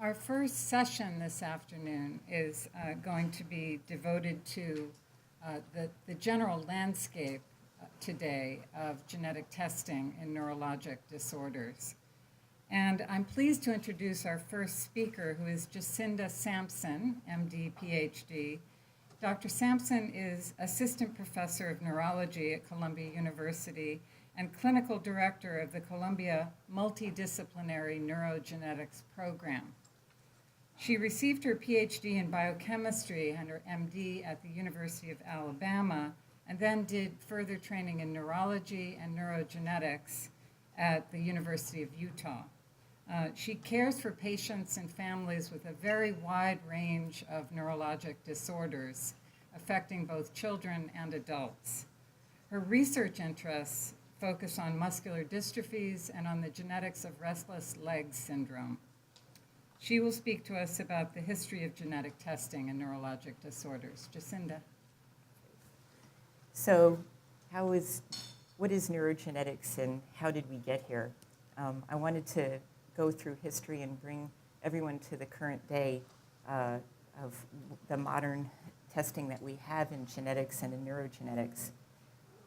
Our first session this afternoon is going to be devoted to the general landscape today of genetic testing in neurologic disorders. And I'm pleased to introduce our first speaker, who is Jacinda Sampson, MD, PhD. Dr. Sampson is Assistant Professor of Neurology at Columbia University and Clinical Director of the Columbia Multidisciplinary Neurogenetics Program. She received her PhD in biochemistry and her MD at the University of Alabama, and then did further training in neurology and neurogenetics at the University of Utah. She cares for patients and families with a very wide range of neurologic disorders affecting both children and adults. Her research interests focus on muscular dystrophies and on the genetics of restless leg syndrome. She will speak to us about the history of genetic testing in neurologic disorders. Jacinda. So what is neurogenetics and how did we get here? I wanted to go through history and bring everyone to the current day of the modern testing that we have in genetics and in neurogenetics.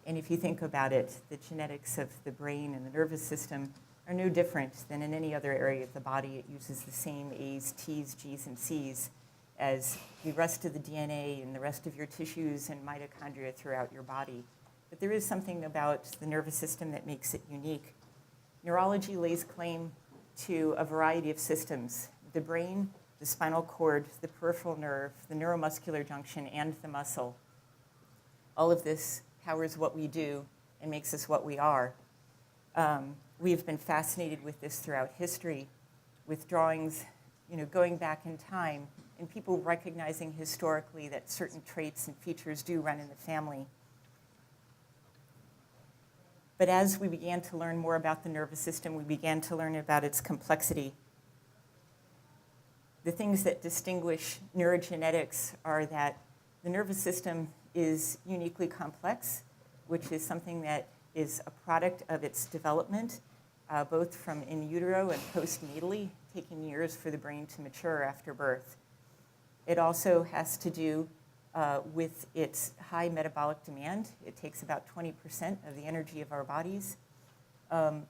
And if you think about it, the genetics of the brain and the nervous system are no different than in any other area of the body. It uses the same A's, T's, G's, and C's as the rest of the DNA and the rest of your tissues and mitochondria throughout your body. But there is something about the nervous system that makes it unique. Neurology lays claim to a variety of systems: the brain, the spinal cord, the peripheral nerve, the neuromuscular junction, and the muscle. All of this powers what we do and makes us what we are. We've been fascinated with this throughout history, with drawings, going back in time, and people recognizing historically that certain traits and features do run in the family. But as we began to learn more about the nervous system, we began to learn about its complexity. The things that distinguish neurogenetics are that the nervous system is uniquely complex, which is something that is a product of its development, both from in utero and postnatally, taking years for the brain to mature after birth. It also has to do with its high metabolic demand. It takes about 20% of the energy of our bodies.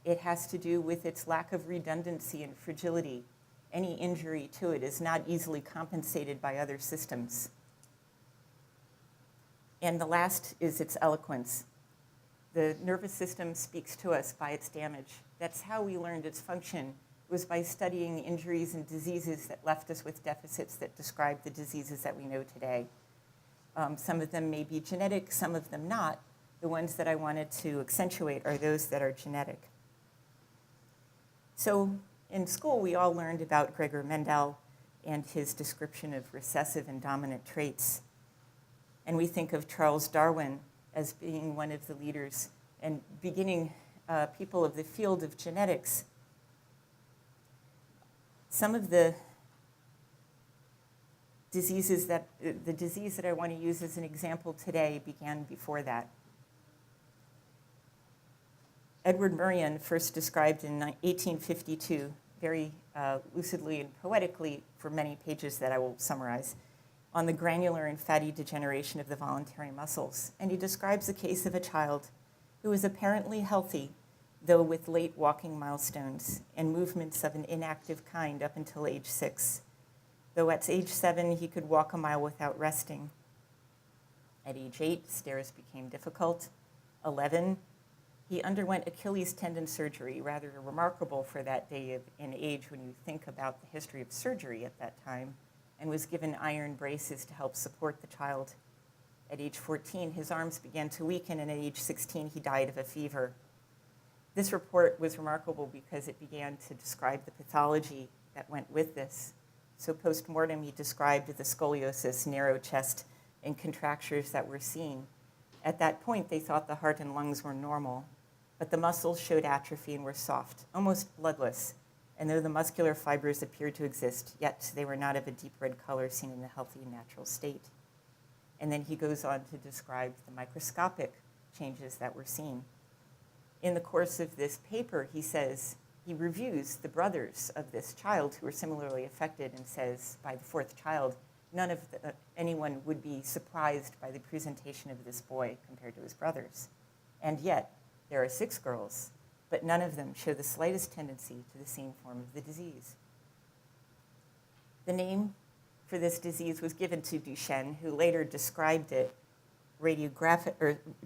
It has to do with its lack of redundancy and fragility. Any injury to it is not easily compensated by other systems. And the last is its eloquence. The nervous system speaks to us by its damage. That's how we learned its function, was by studying injuries and diseases that left us with deficits that describe the diseases that we know today. Some of them may be genetic, some of them not. The ones that I wanted to accentuate are those that are genetic. So in school, we all learned about Gregor Mendel and his description of recessive and dominant traits. And we think of Charles Darwin as being one of the leaders and beginning people of the field of genetics. Some of the disease that I want to use as an example today began before that. Edward Murrian first described in 1852, very lucidly and poetically for many pages that I will summarize, on the granular and fatty degeneration of the voluntary muscles. And he describes the case of a child who was apparently healthy, though with late walking milestones and movements of an inactive kind up until age 6. Though at age 7, he could walk a mile without resting. At age 8, stairs became difficult. 11, he underwent Achilles tendon surgery, rather remarkable for that day and age when you think about the history of surgery at that time, and was given iron braces to help support the child. At age 14, his arms began to weaken, and at age 16, he died of a fever. This report was remarkable because it began to describe the pathology that went with this. So post-mortem, he described the scoliosis, narrow chest, and contractures that were seen. At that point, they thought the heart and lungs were normal, but the muscles showed atrophy and were soft, almost bloodless. And though the muscular fibers appeared to exist, yet they were not of a deep red color seen in the healthy natural state. And then he goes on to describe the microscopic changes that were seen. In the course of this paper, he says, he reviews the brothers of this child who are similarly affected and says, by the fourth child, none of anyone would be surprised by the presentation of this boy compared to his brothers. And yet, there are 6 girls, but none of them show the slightest tendency to the same form of the disease. The name for this disease was given to Duchenne, who later described it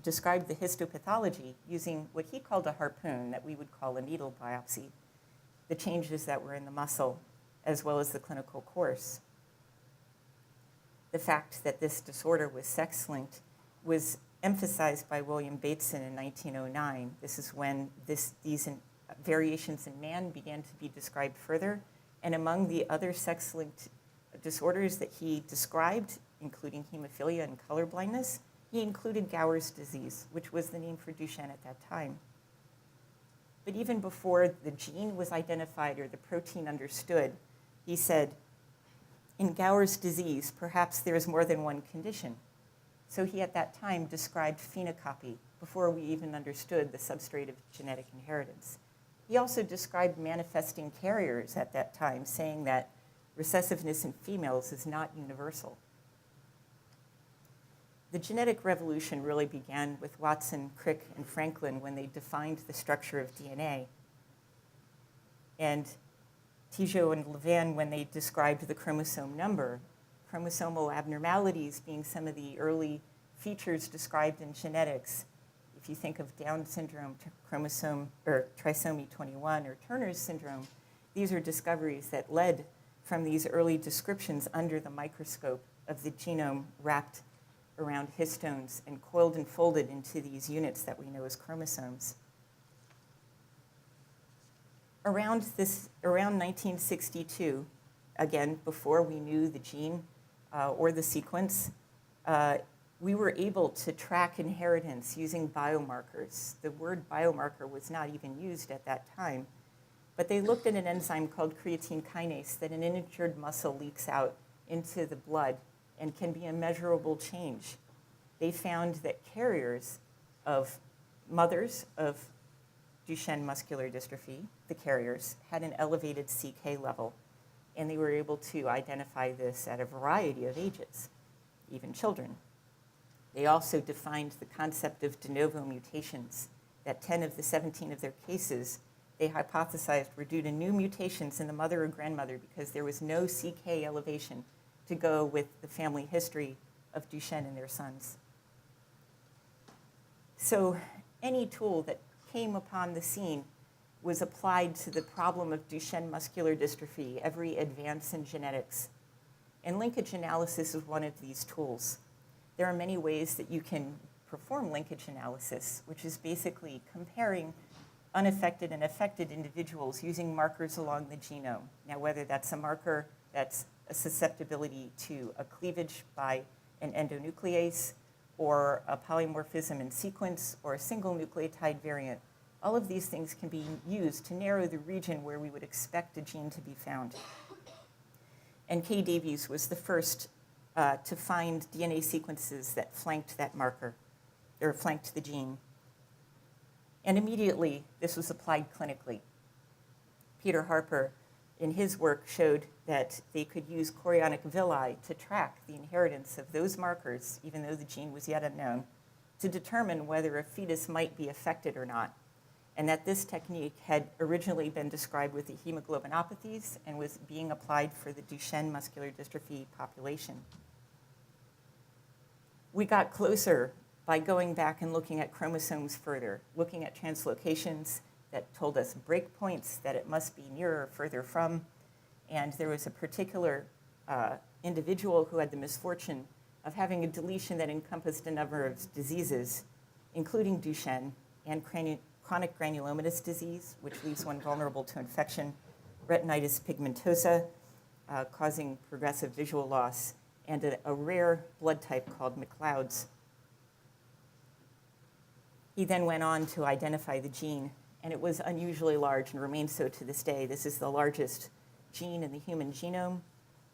described the histopathology using what he called a harpoon that we would call a needle biopsy, the changes that were in the muscle, as well as the clinical course. The fact that this disorder was sex-linked was emphasized by William Bateson in 1909. This is when these variations in man began to be described further. And among the other sex-linked disorders that he described, including hemophilia and colorblindness, he included Gower's disease, which was the name for Duchenne at that time. But even before the gene was identified or the protein understood, he said, in Gower's disease, perhaps there is more than one condition. So he at that time described phenocopy before we even understood the substrate of genetic inheritance. He also described manifesting carriers at that time, saying that recessiveness in females is not universal. The genetic revolution really began with Watson, Crick, and Franklin when they defined the structure of DNA. And Tijoux and Levan when they described the chromosome number, chromosomal abnormalities being some of the early features described in genetics. If you think of Down syndrome, chromosome, or trisomy 21, or Turner's syndrome, these are discoveries that led from these early descriptions under the microscope of the genome wrapped around histones and coiled and folded into these units that we know as chromosomes. Around 1962, again, before we knew the gene or the sequence, we were able to track inheritance using biomarkers. The word biomarker was not even used at that time, but they looked at an enzyme called creatine kinase that an injured muscle leaks out into the blood and can be a measurable change. They found that carriers of mothers of Duchenne muscular dystrophy, the carriers, had an elevated CK level, and they were able to identify this at a variety of ages, even children. They also defined the concept of de novo mutations, that 10 of the 17 of their cases they hypothesized were due to new mutations in the mother or grandmother because there was no CK elevation to go with the family history of Duchenne and their sons. So any tool that came upon the scene was applied to the problem of Duchenne muscular dystrophy, every advance in genetics. And linkage analysis is one of these tools. There are many ways that you can perform linkage analysis, which is basically comparing unaffected and affected individuals using markers along the genome. Now, whether that's a marker that's a susceptibility to a cleavage by an endonuclease or a polymorphism in sequence or a single nucleotide variant, all of these things can be used to narrow the region where we would expect a gene to be found. And Kay Davies was the first to find DNA sequences that flanked that marker, or flanked the gene. And immediately, this was applied clinically. Peter Harper, in his work, showed that they could use chorionic villi to track the inheritance of those markers, even though the gene was yet unknown, to determine whether a fetus might be affected or not. And that this technique had originally been described with the hemoglobinopathies and was being applied for the Duchenne muscular dystrophy population. We got closer by going back and looking at chromosomes further, looking at translocations that told us breakpoints, that it must be nearer or further from. And there was a particular individual who had the misfortune of having a deletion that encompassed a number of diseases, including Duchenne and chronic granulomatous disease, which leaves one vulnerable to infection, retinitis pigmentosa, causing progressive visual loss, and a rare blood type called McLeod's. He then went on to identify the gene, and it was unusually large and remains so to this day. This is the largest gene in the human genome.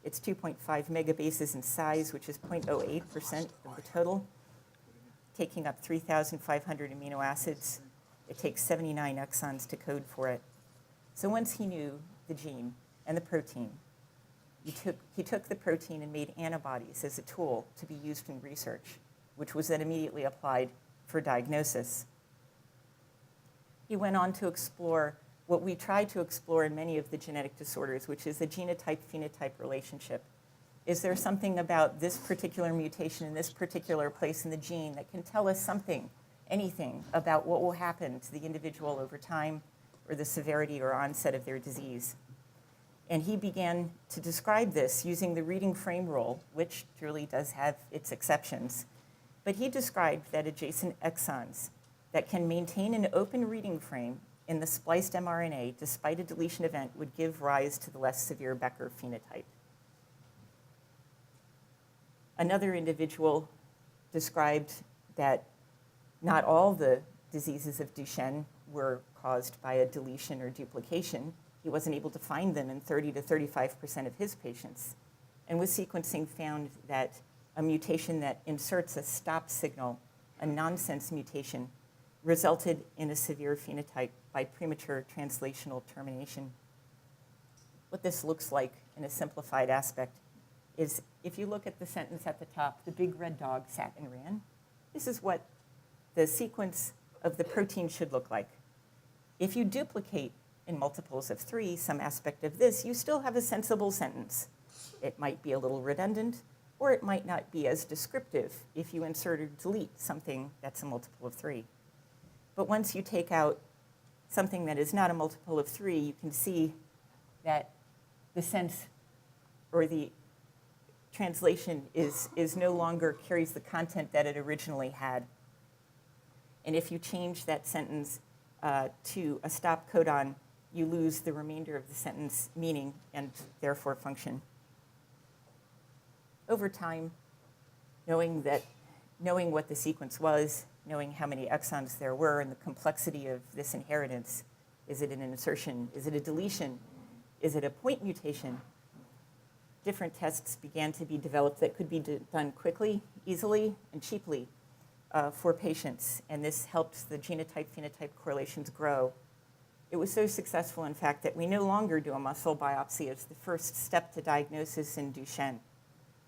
It's 2.5 megabases in size, which is 0.08% of the total, taking up 3,500 amino acids. It takes 79 exons to code for it. So once he knew the gene and the protein, he took the protein and made antibodies as a tool to be used in research, which was then immediately applied for diagnosis. He went on to explore what we try to explore in many of the genetic disorders, which is the genotype-phenotype relationship. Is there something about this particular mutation in this particular place in the gene that can tell us something, anything, about what will happen to the individual over time or the severity or onset of their disease? And he began to describe this using the reading frame rule, which truly does have its exceptions. But he described that adjacent exons that can maintain an open reading frame in the spliced mRNA despite a deletion event would give rise to the less severe Becker phenotype. Another individual described that not all the diseases of Duchenne were caused by a deletion or duplication. He wasn't able to find them in 30 to 35% of his patients. And with sequencing found that a mutation that inserts a stop signal, a nonsense mutation, resulted in a severe phenotype by premature translational termination. What this looks like in a simplified aspect is if you look at the sentence at the top, the big red dog sat and ran, this is what the sequence of the protein should look like. If you duplicate in multiples of 3 some aspect of this, you still have a sensible sentence. It might be a little redundant, or it might not be as descriptive if you insert or delete something that's a multiple of 3. But once you take out something that is not a multiple of 3, you can see that the sense or the translation is no longer carries the content that it originally had. And if you change that sentence to a stop codon, you lose the remainder of the sentence meaning and therefore function. Over time, knowing what the sequence was, knowing how many exons there were and the complexity of this inheritance, is it an insertion, is it a deletion, is it a point mutation, different tests began to be developed that could be done quickly, easily, and cheaply for patients, and this helped the genotype-phenotype correlations grow. It was so successful, in fact, that we no longer do a muscle biopsy as the first step to diagnosis in Duchenne.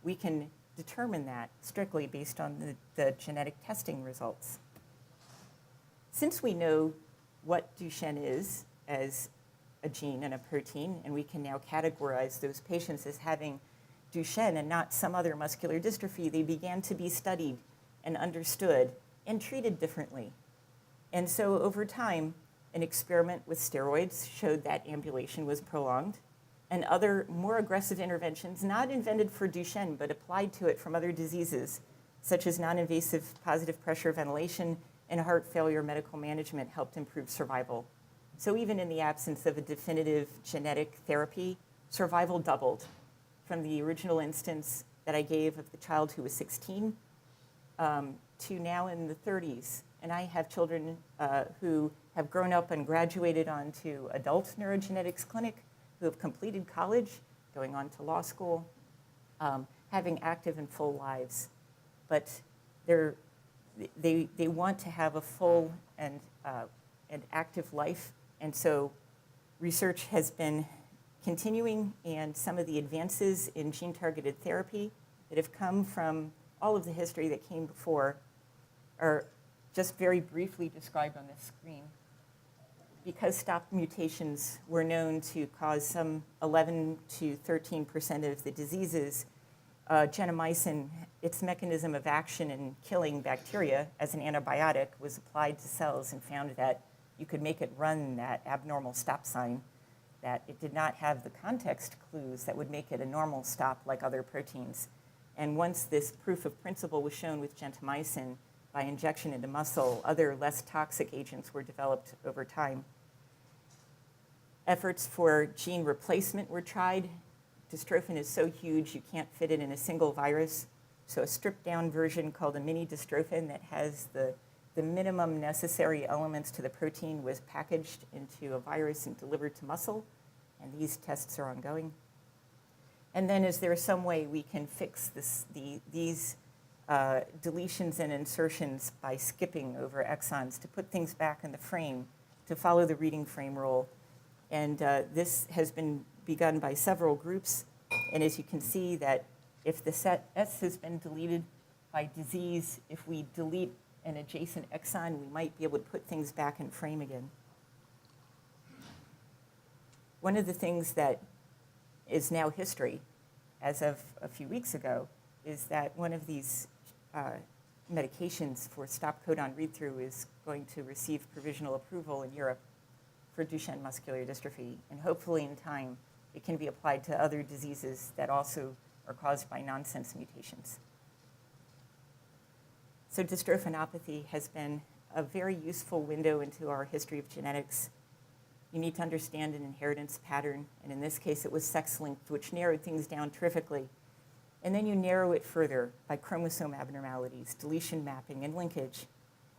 We can determine that strictly based on the genetic testing results. Since we know what Duchenne is as a gene and a protein, and we can now categorize those patients as having Duchenne and not some other muscular dystrophy, they began to be studied and understood and treated differently. And so over time, an experiment with steroids showed that ambulation was prolonged, and other more aggressive interventions, not invented for Duchenne, but applied to it from other diseases, such as non-invasive positive pressure ventilation and heart failure medical management, helped improve survival. So even in the absence of a definitive genetic therapy, survival doubled from the original instance that I gave of the child who was 16 to now in the 30s. And I have children who have grown up and graduated onto adult neurogenetics clinic, who have completed college, going on to law school, having active and full lives. But they want to have a full and active life. And so research has been continuing, and some of the advances in gene-targeted therapy that have come from all of the history that came before are just very briefly described on this screen. Because stop mutations were known to cause some 11 to 13% of the diseases, gentamicin, its mechanism of action in killing bacteria as an antibiotic, was applied to cells and found that you could make it run that abnormal stop sign, that it did not have the context clues that would make it a normal stop like other proteins. And once this proof of principle was shown with gentamicin by injection into muscle, other less toxic agents were developed over time. Efforts for gene replacement were tried. Dystrophin is so huge you can't fit it in a single virus. So a stripped down version called a mini dystrophin that has the minimum necessary elements to the protein was packaged into a virus and delivered to muscle. And these tests are ongoing. And then is there some way we can fix these deletions and insertions by skipping over exons to put things back in the frame, to follow the reading frame rule? And this has been begun by several groups. And as you can see that if the set S has been deleted by disease, if we delete an adjacent exon, we might be able to put things back in frame again. One of the things that is now history, as of a few weeks ago, is that one of these medications for stop codon read-through is going to receive provisional approval in Europe for Duchenne muscular dystrophy. And hopefully in time, it can be applied to other diseases that also are caused by nonsense mutations. So dystrophinopathy has been a very useful window into our history of genetics. You need to understand an inheritance pattern, and in this case, it was sex-linked, which narrowed things down terrifically. And then you narrow it further by chromosome abnormalities, deletion mapping, and linkage.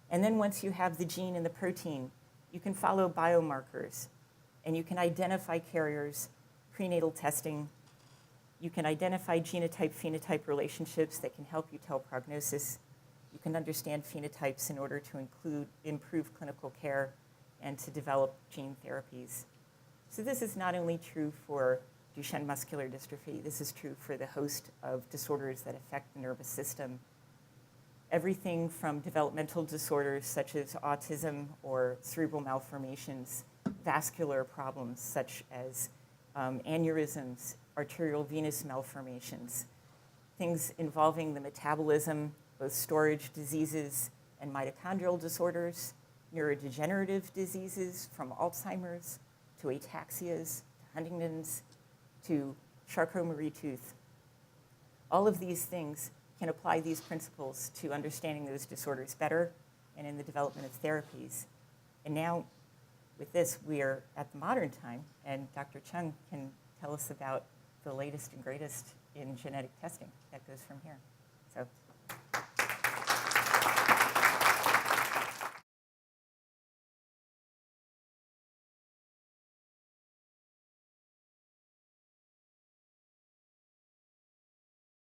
And then once you have the gene and the protein, you can follow biomarkers, and you can identify carriers, prenatal testing. You can identify genotype-phenotype relationships that can help you tell prognosis. You can understand phenotypes in order to improve clinical care and to develop gene therapies. So this is not only true for Duchenne muscular dystrophy, this is true for the host of disorders that affect the nervous system. Everything from developmental disorders such as autism or cerebral malformations, vascular problems such as aneurysms, arterial venous malformations, things involving the metabolism, both storage diseases and mitochondrial disorders, neurodegenerative diseases from Alzheimer's to ataxias, to Huntington's, to Charcot-Marie Tooth. All of these things can apply these principles to understanding those disorders better and in the development of therapies. And now, with this, we are at the modern time, and Dr. Chung can tell us about the latest and greatest in genetic testing that goes from here. So